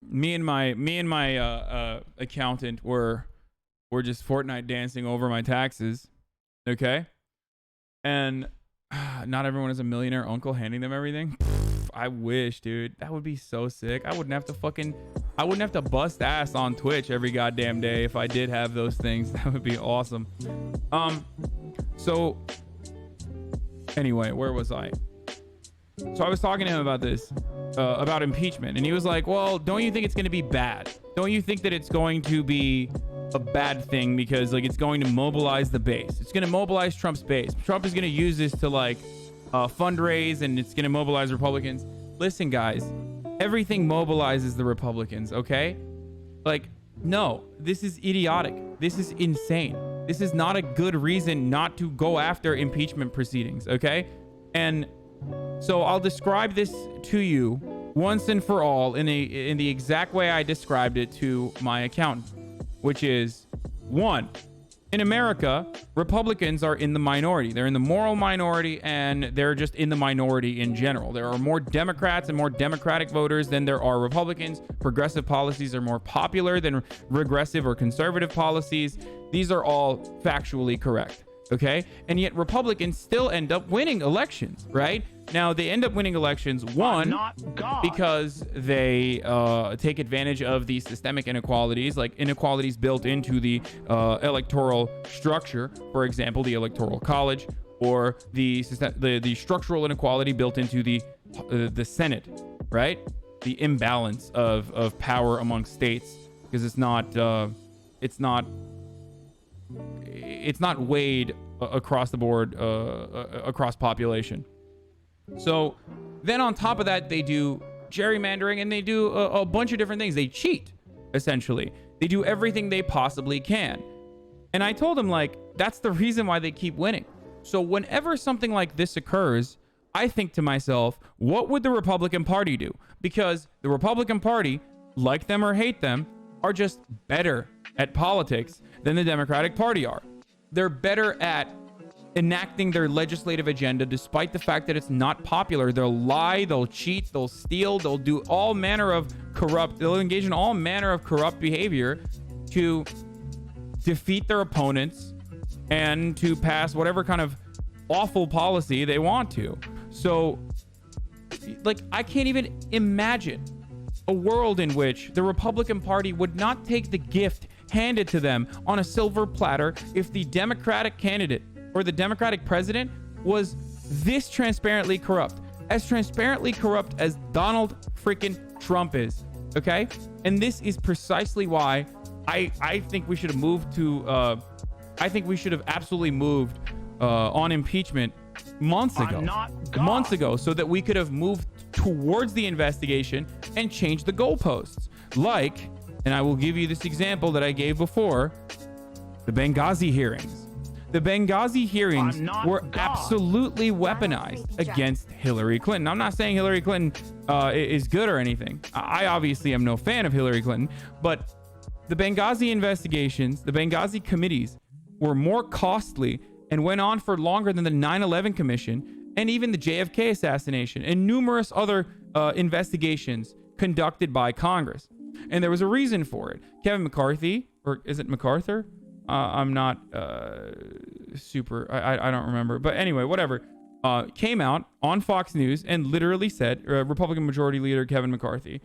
me and my accountant were just Fortnite dancing over my taxes. Okay, and not everyone is a millionaire uncle handing them everything. I wish, dude. That would be so sick. I wouldn't have to bust ass on Twitch every goddamn day if I did have those things. That would be awesome. So anyway, where was I? So I was talking to him about this, about impeachment, and he was like, well, don't you think it's going to be bad? Don't you think that it's going to be a bad thing because like it's going to mobilize the base? It's going to mobilize Trump's base. Trump is going to use this to like fundraise, and it's going to mobilize Republicans. Listen, guys, everything mobilizes the Republicans, okay? Like, no, this is idiotic. This is insane. This is not a good reason not to go after impeachment proceedings, okay? And so I'll describe this to you once and for all in the exact way I described it to my accountant, which is, one, in America, Republicans are in the minority. They're in the moral minority, and they're just in the minority in general. There are more Democrats and more Democratic voters than there are Republicans. Progressive policies are more popular than regressive or conservative policies. These are all factually correct, okay? And yet Republicans still end up winning elections, right? Now, they end up winning elections, one, because they take advantage of the systemic inequalities, like inequalities built into the electoral structure, for example, the Electoral College, or the structural inequality built into the Senate, right? The imbalance of power among states, because it's not weighed across the board, across population. So then on top of that, they do gerrymandering, and they do a bunch of different things. They cheat, essentially. They do everything they possibly can. And I told him, like, that's the reason why they keep winning. So whenever something like this occurs, I think to myself, what would the Republican Party do? Because the Republican Party, like them or hate them, are just better at politics than the Democratic Party are. They're better at enacting their legislative agenda despite the fact that it's not popular. They'll lie, they'll cheat, they'll steal, they'll do all manner of they'll engage in all manner of corrupt behavior to defeat their opponents and to pass whatever kind of awful policy they want to. So, like, I can't even imagine a world in which the Republican Party would not take the gift handed to them on a silver platter if the Democratic candidate or the Democratic president was this transparently corrupt as Donald freaking Trump is, okay? And this is precisely why I think we should have moved to, I think we should have absolutely moved on impeachment months ago, so that we could have moved towards the investigation and changed the goalposts. Like, and I will give you this example that I gave before, the Benghazi hearings. The Benghazi hearings were absolutely weaponized against Hillary Clinton. I'm not saying Hillary Clinton is good or anything. I obviously am no fan of Hillary Clinton, but the Benghazi investigations, the Benghazi committees were more costly and went on for longer than the 9/11 Commission and even the JFK assassination and numerous other investigations conducted by Congress. And there was a reason for it. Kevin McCarthy, or is it MacArthur? I'm not super, I don't remember. But anyway, whatever. Came out on Fox News and literally said, Republican Majority Leader Kevin McCarthy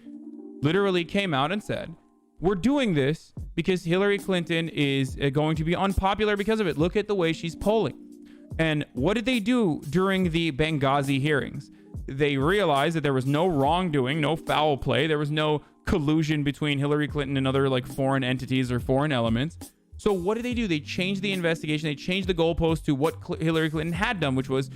literally came out and said, we're doing this because Hillary Clinton is going to be unpopular because of it. Look at the way she's polling. And what did they do during the Benghazi hearings? They realized that there was no wrongdoing, no foul play. There was no collusion between Hillary Clinton and other like foreign entities or foreign elements. So what did they do? They changed the investigation. They changed the goalpost to what Hillary Clinton had done, which was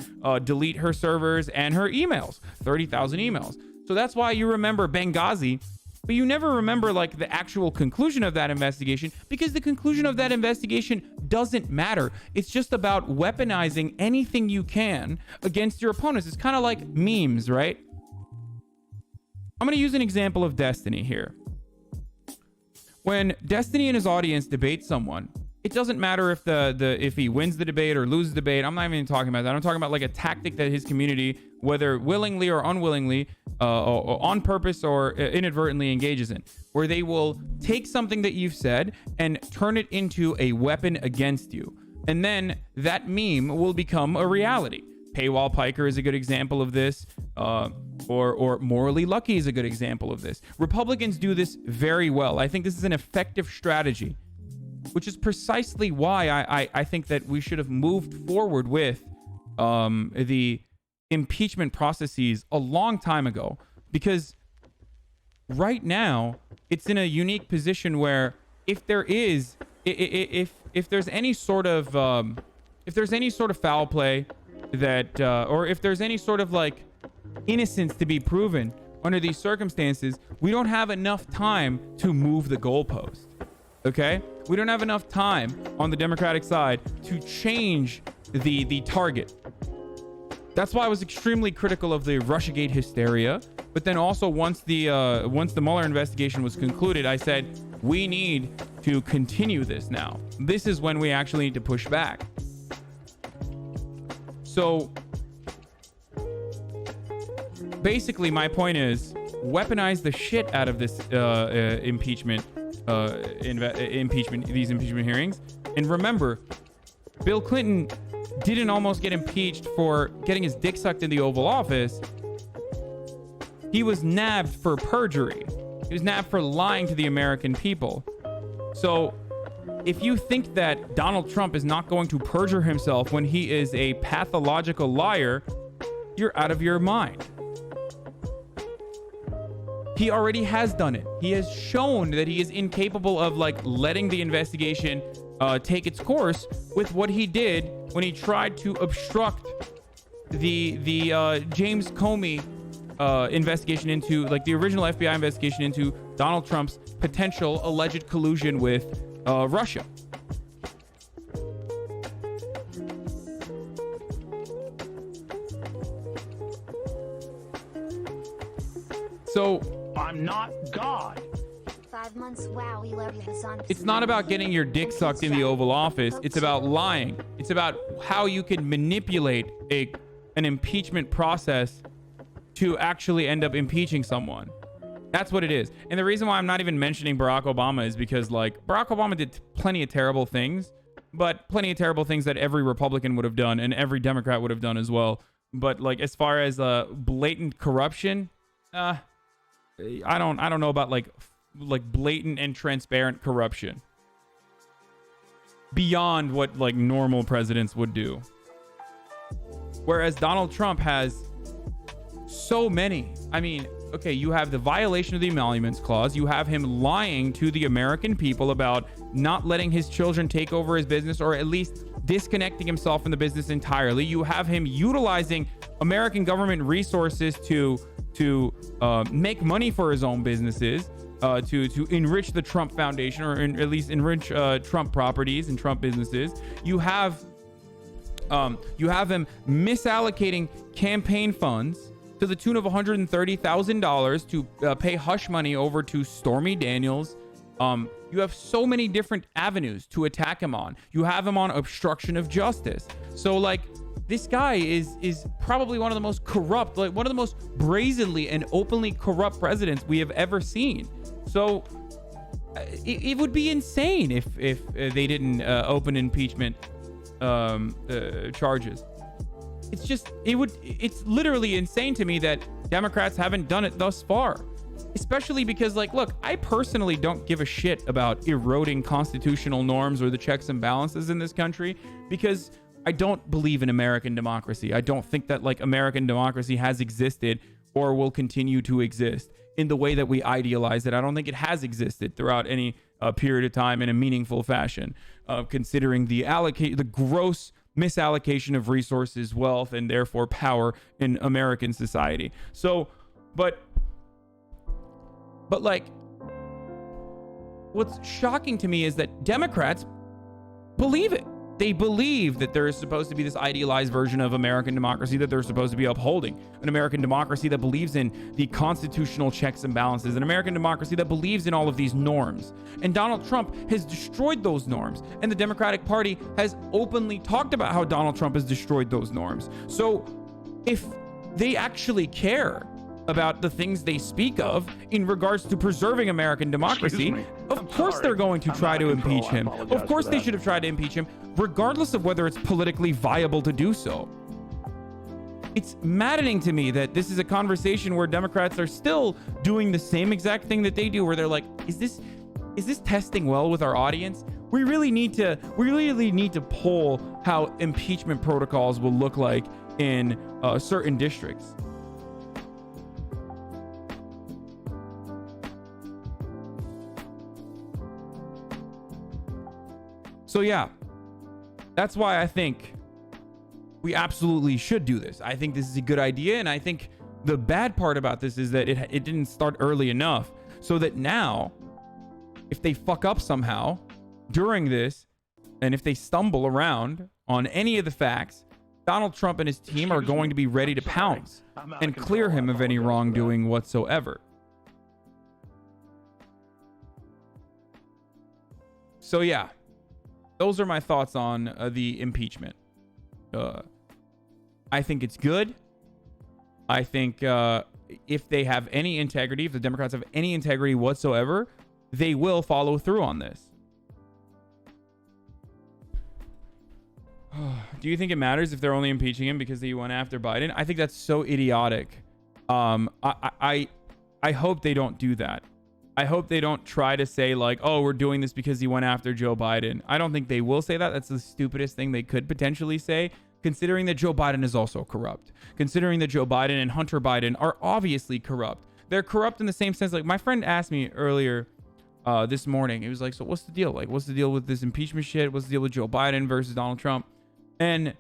delete her servers and her emails, 30,000 emails. So that's why you remember Benghazi, but you never remember like the actual conclusion of that investigation, because the conclusion of that investigation doesn't matter. It's just about weaponizing anything you can against your opponents. It's kind of like memes, right? I'm going to use an example of Destiny here. When Destiny and his audience debate someone, it doesn't matter if if he wins the debate or loses the debate. I'm not even talking about that. I'm talking about like a tactic that his community, whether willingly or unwillingly, or on purpose or inadvertently, engages in, where they will take something that you've said and turn it into a weapon against you. And then that meme will become a reality. Paywall Piker is a good example of this, or Morally Lucky is a good example of this. Republicans do this very well. I think this is an effective strategy, which is precisely why I think that we should have moved forward with the impeachment processes a long time ago, because right now it's in a unique position where if there is if there's any sort of foul play that or if there's any sort of like innocence to be proven under these circumstances, we don't have enough time to move the goalpost. Okay, we don't have enough time on the Democratic side to change the target. That's why I was extremely critical of the Russiagate hysteria. But then also once the Mueller investigation was concluded, I said we need to continue this now. This is when we actually need to push back. So basically, my point is weaponize the shit out of this impeachment, these impeachment hearings. And remember, Bill Clinton didn't almost get impeached for getting his dick sucked in the Oval Office. He was nabbed for perjury. He was nabbed for lying to the American people. So if you think that Donald Trump is not going to perjure himself when he is a pathological liar, you're out of your mind. He already has done it. He has shown that he is incapable of like letting the investigation take its course with what he did when he tried to obstruct the James Comey investigation into, like, the original FBI investigation into Donald Trump's potential alleged collusion with Russia. So I'm not God. 5 months. Wow, we love you. It's not about getting your dick sucked in the Oval Office. It's about lying. It's about how you can manipulate an impeachment process to actually end up impeaching someone. That's what it is. And the reason why I'm not even mentioning Barack Obama is because, like, Barack Obama did plenty of terrible things, but plenty of terrible things that every Republican would have done and every Democrat would have done as well. But, like, as far as blatant corruption, I don't know about like blatant and transparent corruption beyond what like normal presidents would do. Whereas Donald Trump has so many. I mean, okay, you have the violation of the Emoluments Clause. You have him lying to the American people about not letting his children take over his business, or at least disconnecting himself from the business entirely. You have him utilizing American government resources to make money for his own businesses, to enrich the Trump Foundation, or at least enrich Trump properties and Trump businesses. You have him misallocating campaign funds to the tune of $130,000 to pay hush money over to Stormy Daniels. You have so many different avenues to attack him on. You have him on obstruction of justice. So, like, this guy is probably one of the most corrupt, like one of the most brazenly and openly corrupt presidents we have ever seen. So it would be insane if they didn't open impeachment charges. It's literally insane to me that Democrats haven't done it thus far. Especially because, like, look, I personally don't give a shit about eroding constitutional norms or the checks and balances in this country, because I don't believe in American democracy. I don't think that, like, American democracy has existed or will continue to exist in the way that we idealize it. I don't think it has existed throughout any period of time in a meaningful fashion, considering the gross misallocation of resources, wealth, and therefore power in American society. So, but like, what's shocking to me is that Democrats believe it. They believe that there is supposed to be this idealized version of American democracy that they're supposed to be upholding. An American democracy that believes in the constitutional checks and balances. An American democracy that believes in all of these norms. And Donald Trump has destroyed those norms. And the Democratic Party has openly talked about how Donald Trump has destroyed those norms. So if they actually care about the things they speak of in regards to preserving American democracy, of course they're going to try to impeach him. Of course they should have tried to impeach him, regardless of whether it's politically viable to do so. It's maddening to me that this is a conversation where Democrats are still doing the same exact thing that they do, where they're like, is this testing well with our audience? We really need to poll how impeachment protocols will look like in certain districts. So yeah, that's why I think we absolutely should do this. I think this is a good idea, and I think the bad part about this is that it didn't start early enough, so that now, if they fuck up somehow during this, and if they stumble around on any of the facts, Donald Trump and his team are going to be ready to pounce and clear him of any wrongdoing whatsoever. So yeah. Those are my thoughts on the impeachment. I think it's good. I think if they have any integrity, if the Democrats have any integrity whatsoever, they will follow through on this. Do you think it matters if they're only impeaching him because he went after Biden? I think that's so idiotic. I hope they don't do that. I hope they don't try to say like, oh, we're doing this because he went after Joe Biden. I don't think they will say that. That's the stupidest thing they could potentially say, considering that Joe Biden is also corrupt. Considering that Joe Biden and Hunter Biden are obviously corrupt. They're corrupt in the same sense. Like my friend asked me earlier this morning, he was like, so what's the deal? Like, what's the deal with this impeachment shit? What's the deal with Joe Biden versus Donald Trump? And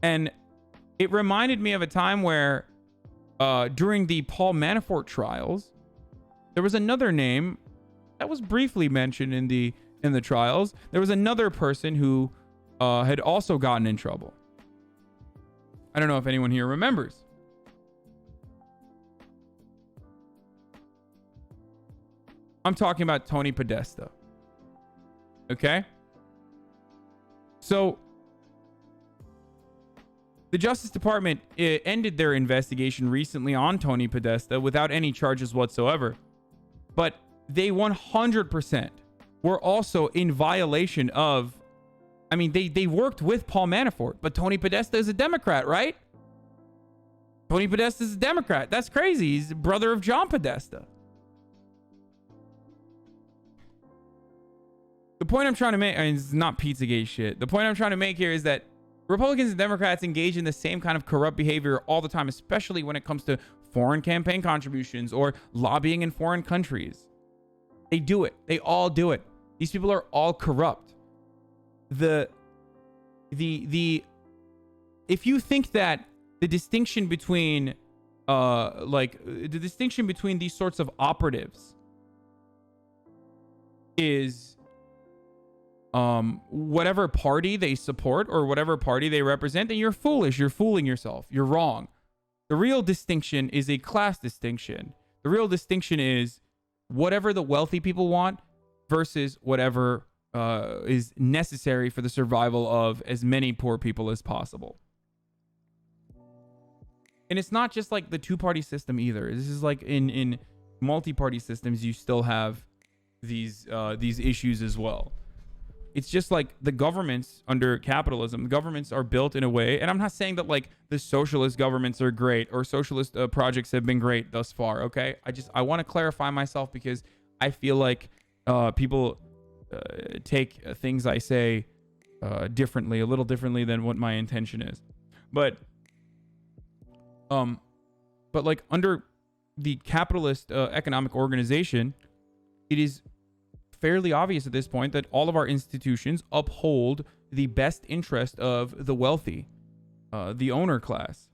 it reminded me of a time where during the Paul Manafort trials, there was another name that was briefly mentioned in the trials. There was another person who had also gotten in trouble. I don't know if anyone here remembers. I'm talking about Tony Podesta. Okay? So the Justice Department ended their investigation recently on Tony Podesta without any charges whatsoever. But they 100% were also in violation of, I mean, they worked with Paul Manafort, but Tony Podesta is a Democrat, right? Tony Podesta is a Democrat. That's crazy. He's the brother of John Podesta. The point I'm trying to make, I mean, it's not Pizzagate shit. The point I'm trying to make here is that Republicans and Democrats engage in the same kind of corrupt behavior all the time, especially when it comes to foreign campaign contributions or lobbying in foreign countries. They do it. They all do it. These people are all corrupt. If you think that the distinction between these sorts of operatives is whatever party they support or whatever party they represent, then you're foolish. You're fooling yourself. You're wrong. The real distinction is a class distinction. The real distinction is whatever the wealthy people want versus whatever is necessary for the survival of as many poor people as possible. And it's not just like the two-party system either. This is like in multi-party systems, you still have these issues as well. It's just like the governments under capitalism. The governments are built in a way, and I'm not saying that like the socialist governments are great or socialist projects have been great thus far. Okay, I want to clarify myself because I feel like people take things I say differently, a little differently than what my intention is. But like under the capitalist economic organization, it is fairly obvious at this point that all of our institutions uphold the best interest of the wealthy, the owner class.